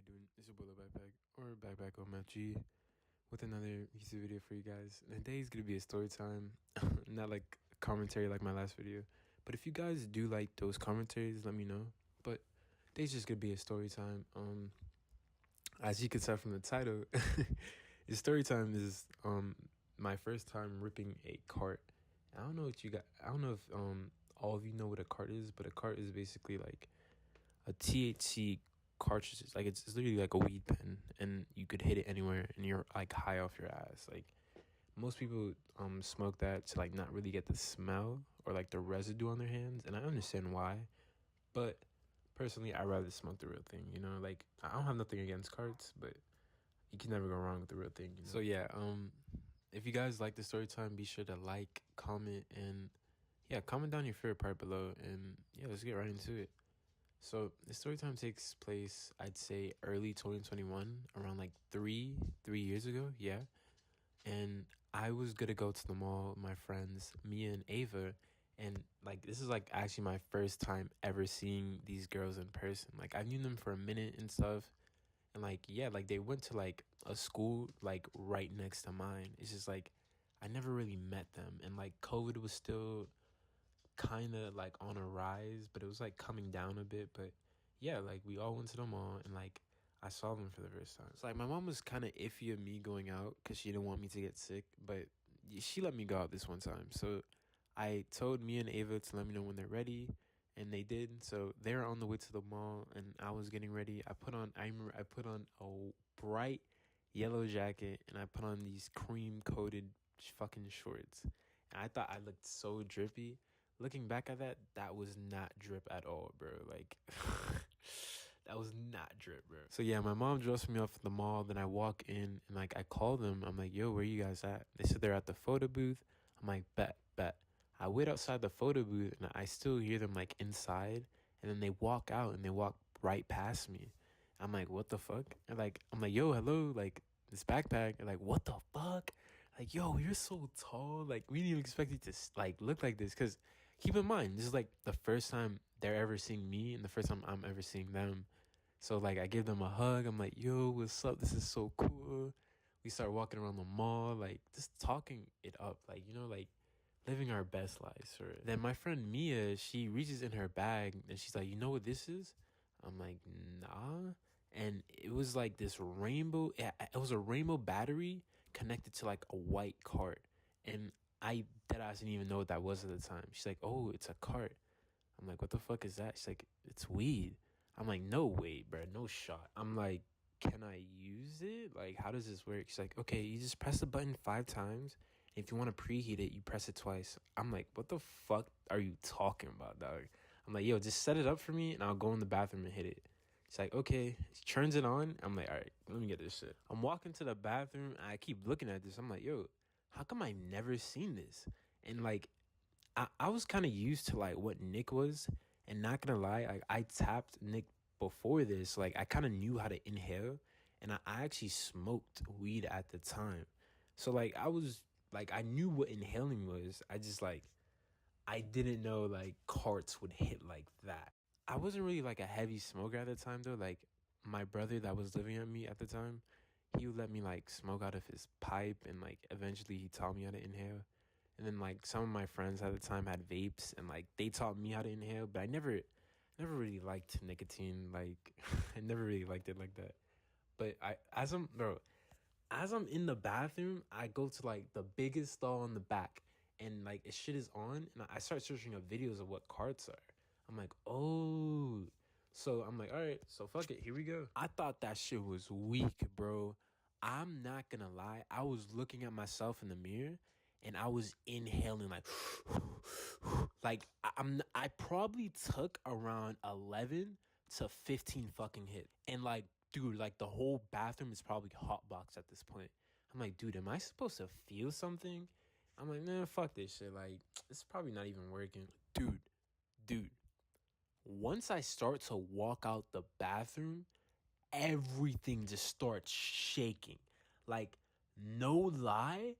doing? It's your boy Lil Backpack or Backpack on my G with another YouTube video for you guys. And today's gonna be a story time, not like a commentary like my last video. But if you guys do like those commentaries, let me know. But today's just gonna be a story time. As you can tell from the title, the story time is my first time ripping a cart. I don't know what you got. I don't know if all of you know what a cart is, but a cart is basically like a THC cartridges. Like it's literally like a weed pen, and you could hit it anywhere and you're like high off your ass. Like most people smoke that to like not really get the smell or like the residue on their hands, and I understand why. But personally, I'd rather smoke the real thing, you know? Like I don't have nothing against carts, but you can never go wrong with the real thing, you know? So yeah, if you guys like the story time, be sure to like, comment, and yeah, comment down your favorite part below, and yeah, let's get right into it. So the story time takes place, I'd say, early 2021, around like three years ago, yeah. And I was gonna go to the mall with my friends, Mia and Ava, and like this is like actually my first time ever seeing these girls in person. Like I knew them for a minute and stuff, and like yeah, like they went to like a school like right next to mine. It's just like I never really met them, and like COVID was still kind of like on a rise, but it was like coming down a bit. But yeah, like we all went to the mall, and like I saw them for the first time. So like my mom was kind of iffy of me going out because she didn't want me to get sick, but she let me go out this one time. So I told Mia and Ava to let me know when they're ready, and they did. So they were on the way to the mall, and I was getting ready. I put on a bright yellow jacket, and I put on these cream coated fucking shorts, and I thought I looked so drippy. Looking back at that, that was not drip at all, bro. Like, that was not drip, bro. So yeah, my mom drops me off at the mall. Then I walk in, and like I call them. I'm like, yo, where you guys at? They said they're at the photo booth. I'm like, bet. I wait outside the photo booth, and I still hear them like inside. And then they walk out, and they walk right past me. I'm like, what the fuck? And like, I'm like, yo, hello, like this backpack. And like, what the fuck? Like, yo, you're so tall. Like, we didn't even expect you to like look like this. Cause keep in mind, this is like the first time they're ever seeing me, and the first time I'm ever seeing them. So like, I give them a hug. I'm like, yo, what's up? This is so cool. We start walking around the mall, like just talking it up, like, you know, like living our best lives. Or then my friend Mia, she reaches in her bag and she's like, you know what this is? I'm like, nah. And it was like this rainbow. It was a rainbow battery connected to like a white cart. And I didn't even know what that was at the time. She's like, oh, it's a cart. I'm like, what the fuck is that? She's like, it's weed. I'm like, no way, bro, no shot. I'm like, can I use it? Like, how does this work? She's like, okay, you just press the button 5 times. And if you want to preheat it, you press it twice. I'm like, what the fuck are you talking about, dog? I'm like, yo, just set it up for me and I'll go in the bathroom and hit it. She's like, okay. She turns it on. I'm like, all right, let me get this shit. I'm walking to the bathroom. And I keep looking at this. I'm like, yo, how come I never seen this? And like, I was kind of used to like what Nick was. And not gonna lie, like I tapped Nick before this. Like I kind of knew how to inhale. And I actually smoked weed at the time. So like I was like, I knew what inhaling was. I just like, I didn't know like carts would hit like that. I wasn't really like a heavy smoker at the time though. Like my brother that was living with me at the time, he would let me like smoke out of his pipe, and like eventually he taught me how to inhale. And then like some of my friends at the time had vapes, and like they taught me how to inhale, but I never really liked nicotine. Like I never really liked it like that. But as I'm in the bathroom, I go to like the biggest stall in the back, and like shit is on, and I start searching up videos of what carts are. I'm like, oh. So I'm like, all right, so fuck it, here we go. I thought that shit was weak, bro. I'm not gonna lie. I was looking at myself in the mirror, and I was inhaling like, like I probably took around 11 to 15 fucking hits. And like, dude, like the whole bathroom is probably hotbox at this point. I'm like, dude, am I supposed to feel something? I'm like, man, fuck this shit. Like, it's probably not even working. Dude. Once I start to walk out the bathroom, everything just starts shaking. Like, no lie,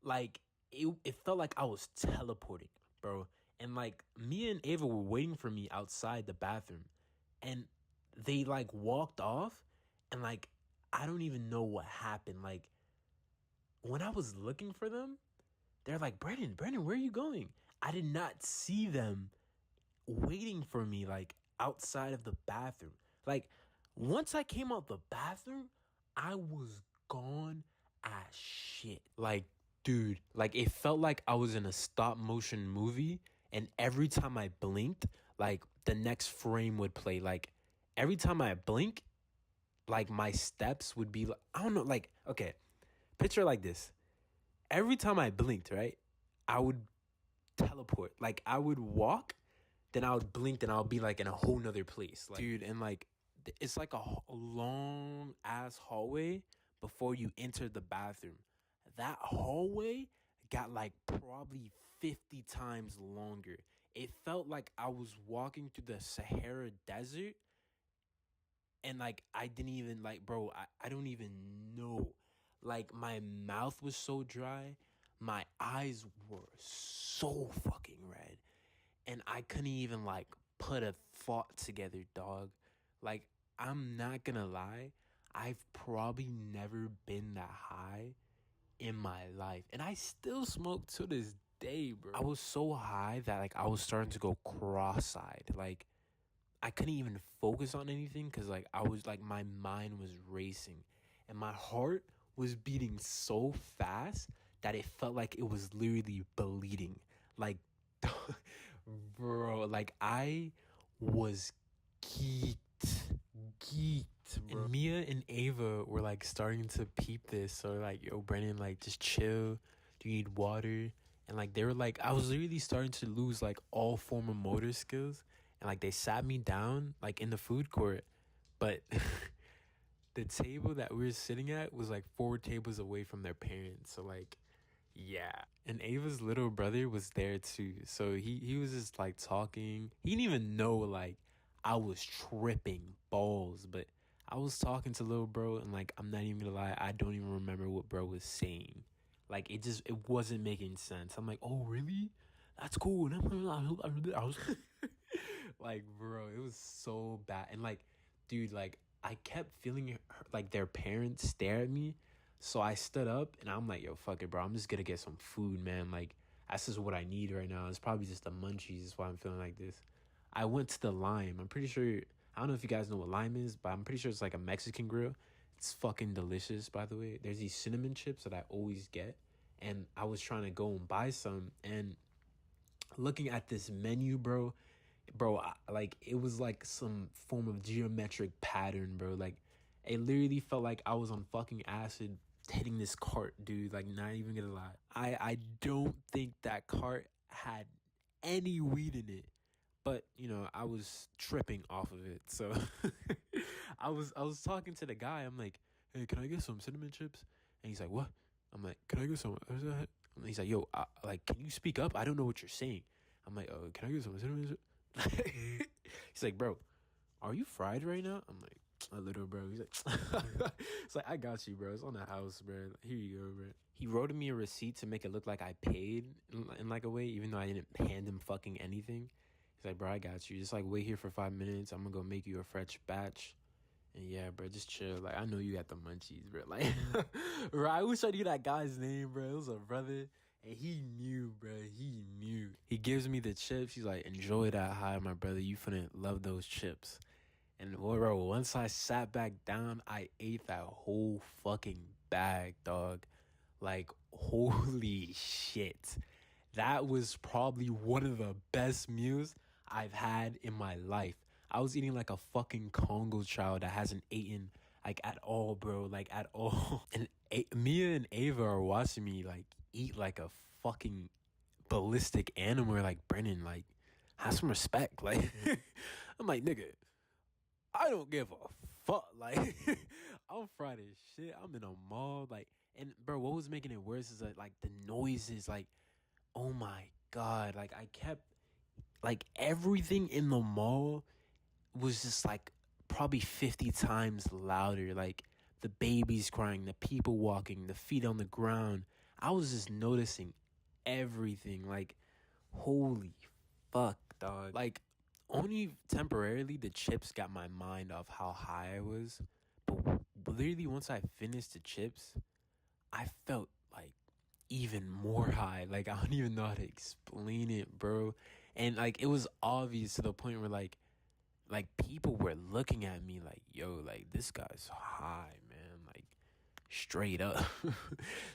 like it felt like I was teleporting, bro. And like me and Ava were waiting for me outside the bathroom, and they like walked off, And like, I don't even know what happened. Like, when I was looking for them, they're like, Brandon, where are you going? I did not see them waiting for me, like, outside of the bathroom. Like, once I came out the bathroom, I was gone as shit. Like, dude, like, it felt like I was in a stop motion movie, and every time I blinked, like, the next frame would play. Like, every time I blink, like, my steps would be, like, I don't know, like, okay, picture like this. Every time I blinked, right, I would teleport. Like, I would walk, then I would blink, and I'll be like in a whole nother place. Like, dude, and like, it's like a long ass hallway before you enter the bathroom. That hallway got like probably 50 times longer. It felt like I was walking through the Sahara Desert, and like, I didn't even, like, bro, I don't even know. Like, my mouth was so dry, my eyes were so fucking red, and I couldn't even like put a thought together, dog. Like, I'm not gonna lie, I've probably never been that high in my life, and I still smoke to this day, bro. I was so high that like I was starting to go cross-eyed. Like, I couldn't even focus on anything because like I was like, my mind was racing, and my heart was beating so fast that it felt like it was literally bleeding. Like, bro, like, I was geeked, bro. And Mia and Ava were like starting to peep this, so like, yo, Brennan, like, just chill. Do you need water? And like, they were like, I was literally starting to lose like all form of motor skills, and like, they sat me down like in the food court, but the table that we were sitting at was like 4 tables away from their parents. So like, yeah. And Ava's little brother was there too. So he was just like talking. He didn't even know like I was tripping balls, but I was talking to little bro, and like, I'm not even gonna lie, I don't even remember what bro was saying. Like, it wasn't making sense. I'm like, oh really? That's cool. I was like, bro, it was so bad. And like, dude, like, I kept feeling like their parents stare at me. So I stood up, and I'm like, yo, fuck it, bro. I'm just gonna get some food, man. Like, that's just what I need right now. It's probably just the munchies. That's why I'm feeling like this. I went to the Lime. I'm pretty sure, I don't know if you guys know what Lime is, but I'm pretty sure it's like a Mexican grill. It's fucking delicious, by the way. There's these cinnamon chips that I always get. And I was trying to go and buy some. And looking at this menu, bro, like, it was like some form of geometric pattern, bro. Like, it literally felt like I was on fucking acid hitting this cart, dude. Like, not even gonna lie, I don't think that cart had any weed in it, but you know, I was tripping off of it. So I was talking to the guy. I'm like, hey, can I get some cinnamon chips? And he's like, what? I'm like, can I get some? And he's like, yo, like, can you speak up? I don't know what you're saying. I'm like, oh, can I get some cinnamon chips? He's like, bro, are you fried right now? I'm like, a little, bro. He's like, it's like, I got you, bro. It's on the house, bro. Here you go, bro. He wrote me a receipt to make it look like I paid in like a way, even though I didn't hand him fucking anything. He's like, bro, I got you. Just like, wait here for 5 minutes. I'm gonna go make you a fresh batch. And yeah, bro, just chill. Like, I know you got the munchies, bro. Like, bro, I wish I knew that guy's name, bro. It was a brother. And he knew, bro. He knew. He gives me the chips. He's like, enjoy that high, my brother. You finna love those chips. And, bro, once I sat back down, I ate that whole fucking bag, dog. Like, holy shit. That was probably one of the best meals I've had in my life. I was eating like a fucking Congo child that hasn't eaten like at all, bro. Like, at all. And Mia and Ava are watching me like eat like a fucking ballistic animal. Like, Brennan, like, have some respect. Like, I'm like, nigga, I don't give a fuck. Like, I'm fried as shit. I'm in a mall. Like, and bro, what was making it worse is that like the noises. Like, oh my god. Like, I kept, like, everything in the mall was just like probably 50 times louder. Like, the babies crying, the people walking, the feet on the ground. I was just noticing everything. Like, holy fuck, dog. Like, only temporarily the chips got my mind off how high I was, But literally, once I finished the chips, I felt like even more high. Like, I don't even know how to explain it, bro. And like, it was obvious to the point where like people were looking at me like, yo, like this guy's high, man. Like, straight up.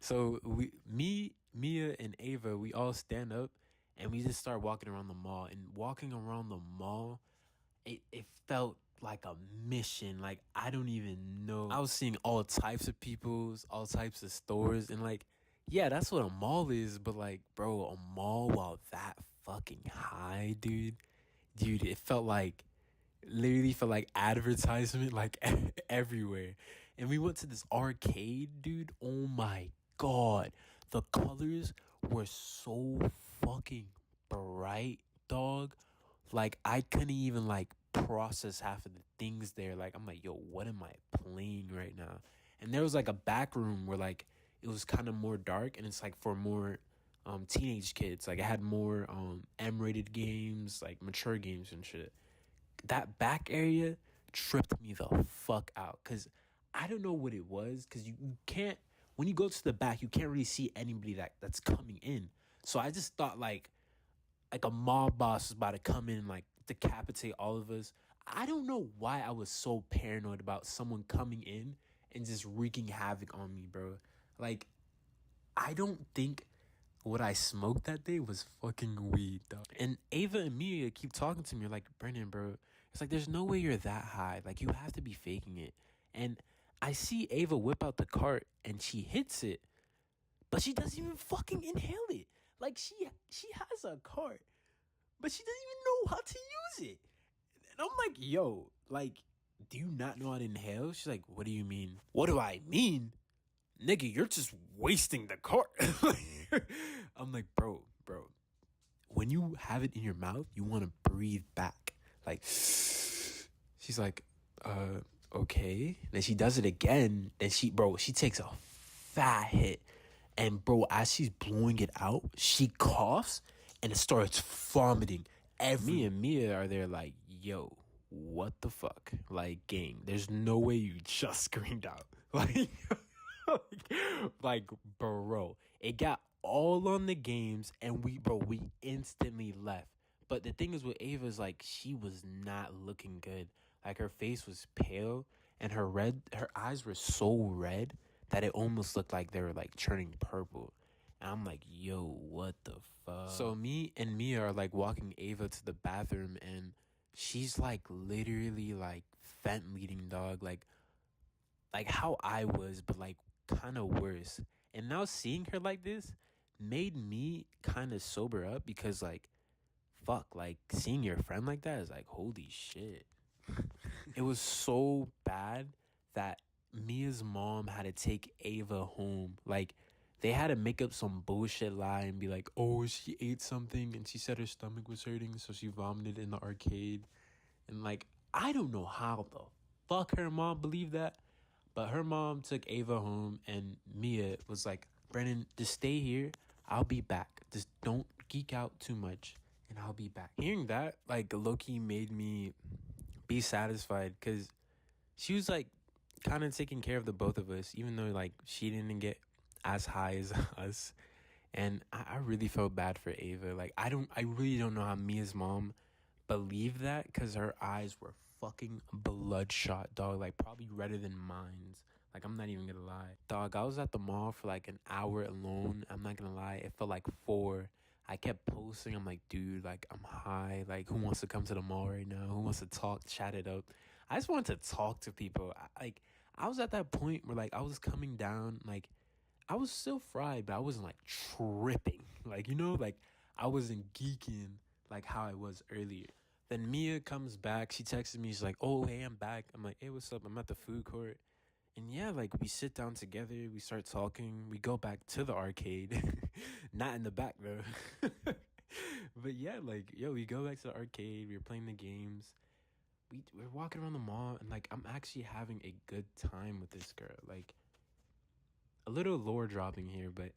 So Mia and Ava, we all stand up and we just start walking around the mall. And walking around the mall, it felt like a mission. Like, I don't even know. I was seeing all types of peoples, all types of stores, and like, yeah, that's what a mall is. But like, bro, a mall while that fucking high, dude, it felt like, literally felt like advertisement, like everywhere. And we went to this arcade, dude. Oh my god, the colors were so fucking bright, dog. Like, I couldn't even like process half of the things there. Like, I'm like, yo, what am I playing right now? And there was like a back room where like it was kind of more dark, and it's like for more teenage kids. Like, it had more M-rated games, like mature games and shit. That back area tripped me the fuck out, because I don't know what it was, because you can't, when you go to the back, you can't really see anybody that's coming in. So I just thought like a mob boss was about to come in and like decapitate all of us. I don't know why I was so paranoid about someone coming in and just wreaking havoc on me, bro. Like, I don't think what I smoked that day was fucking weed, though. And Ava and Mia keep talking to me like, Brennan, bro, it's like, there's no way you're that high. Like, you have to be faking it. And I see Ava whip out the cart and she hits it, but she doesn't even fucking inhale it. Like, she has a cart, but she doesn't even know how to use it. And I'm like, yo, like, do you not know how to inhale? She's like, what do you mean? What do I mean? Nigga, you're just wasting the cart. I'm like, bro, when you have it in your mouth, you want to breathe back. Like, she's like, okay. Then she does it again. Then she takes a fat hit. And bro, as she's blowing it out, she coughs and it starts vomiting. Me and Mia are there like, yo, what the fuck? Like, gang, there's no way you just screamed out. Like, bro, it got all on the games, and we instantly left. But the thing is with Ava is like, she was not looking good. Like, her face was pale, and her eyes were so red that it almost looked like they were like turning purple. And I'm like, yo, what the fuck? So me and Mia are like walking Ava to the bathroom, and she's like literally like vent leading, dog. Like how I was, but like kind of worse. And now seeing her like this made me kind of sober up, because like, fuck, like seeing your friend like that is like, holy shit. It was so bad that Mia's mom had to take Ava home. Like, they had to make up some bullshit lie and be like, oh, she ate something and she said her stomach was hurting, so she vomited in the arcade. And like, I don't know how the fuck her mom believed that, but her mom took Ava home, and Mia was like, Brennan, just stay here. I'll be back. Just don't geek out too much, and I'll be back. Hearing that, like, low-key made me be satisfied, because she was like kind of taking care of the both of us, even though like she didn't get as high as us. And I really felt bad for Ava. Like, I really don't know how Mia's mom believed that, because her eyes were fucking bloodshot, dog. Like, probably redder than mine's. Like, I'm not even gonna lie, dog. I was at the mall for like an hour alone. I'm not gonna lie, it felt like 4. I kept posting. I'm like, dude, like, I'm high. Like, who wants to come to the mall right now? Who wants to talk, chat it up? I just wanted to talk to people. I was at that point where like I was coming down. Like, I was still fried, but I wasn't like tripping. Like, you know, like I wasn't geeking like how I was earlier. Then Mia comes back. She texted me. She's like, oh, hey, I'm back. I'm like, hey, what's up? I'm at the food court. And yeah, like, we sit down together. We start talking. We go back to the arcade. Not in the back, though. But yeah, like, yo, we go back to the arcade. We're playing the games. We're walking around the mall. And, like, I'm actually having a good time with this girl. Like, a little lore dropping here, but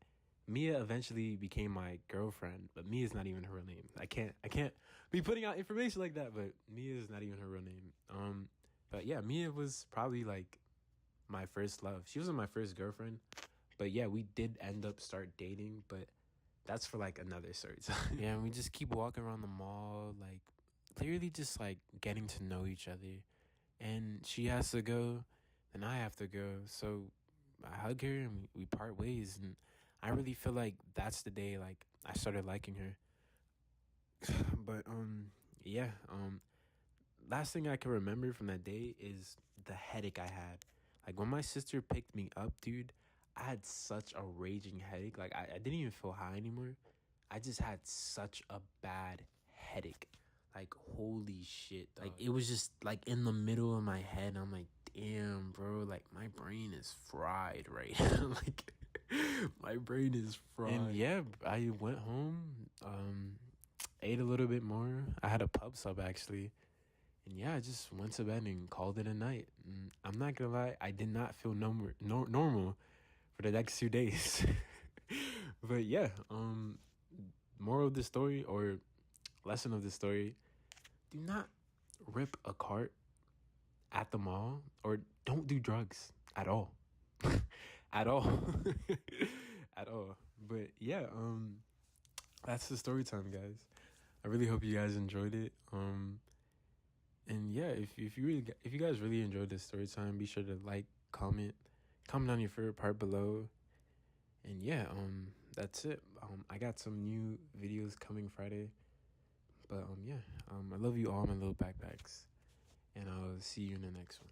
Mia eventually became my girlfriend. But Mia's not even her real name. I can't be putting out information like that, but Mia is not even her real name. But yeah, Mia was probably like my first love. She wasn't my first girlfriend, but yeah, we did end up start dating, but that's for like another story time. Yeah, and we just keep walking around the mall, like literally just like getting to know each other. And she has to go, and I have to go. So I hug her and we part ways. And I really feel like that's the day like I started liking her. But yeah, last thing I can remember from that day is the headache I had. Like when my sister picked me up, dude, I had such a raging headache. Like I didn't even feel high anymore. I just had such a bad headache. Like holy shit, dog. Like it was just like in the middle of my head. I'm like, damn, bro, like my brain is fried right now. Like my brain is fried. And yeah, I went home, ate a little bit more. I had a pub sub actually. And yeah, I just went to bed and called it a night. And I'm not gonna lie, I did not feel normal for the next 2 days. But yeah, moral of the story or lesson of the story: do not rip a cart at the mall, or don't do drugs at all. At all. At all. But yeah, that's the story time, guys. I really hope you guys enjoyed it. And yeah, if you guys really enjoyed this story time, be sure to like, comment on your favorite part below. And yeah, that's it. I got some new videos coming Friday. But yeah, I love you all, my little backpacks, and I'll see you in the next one.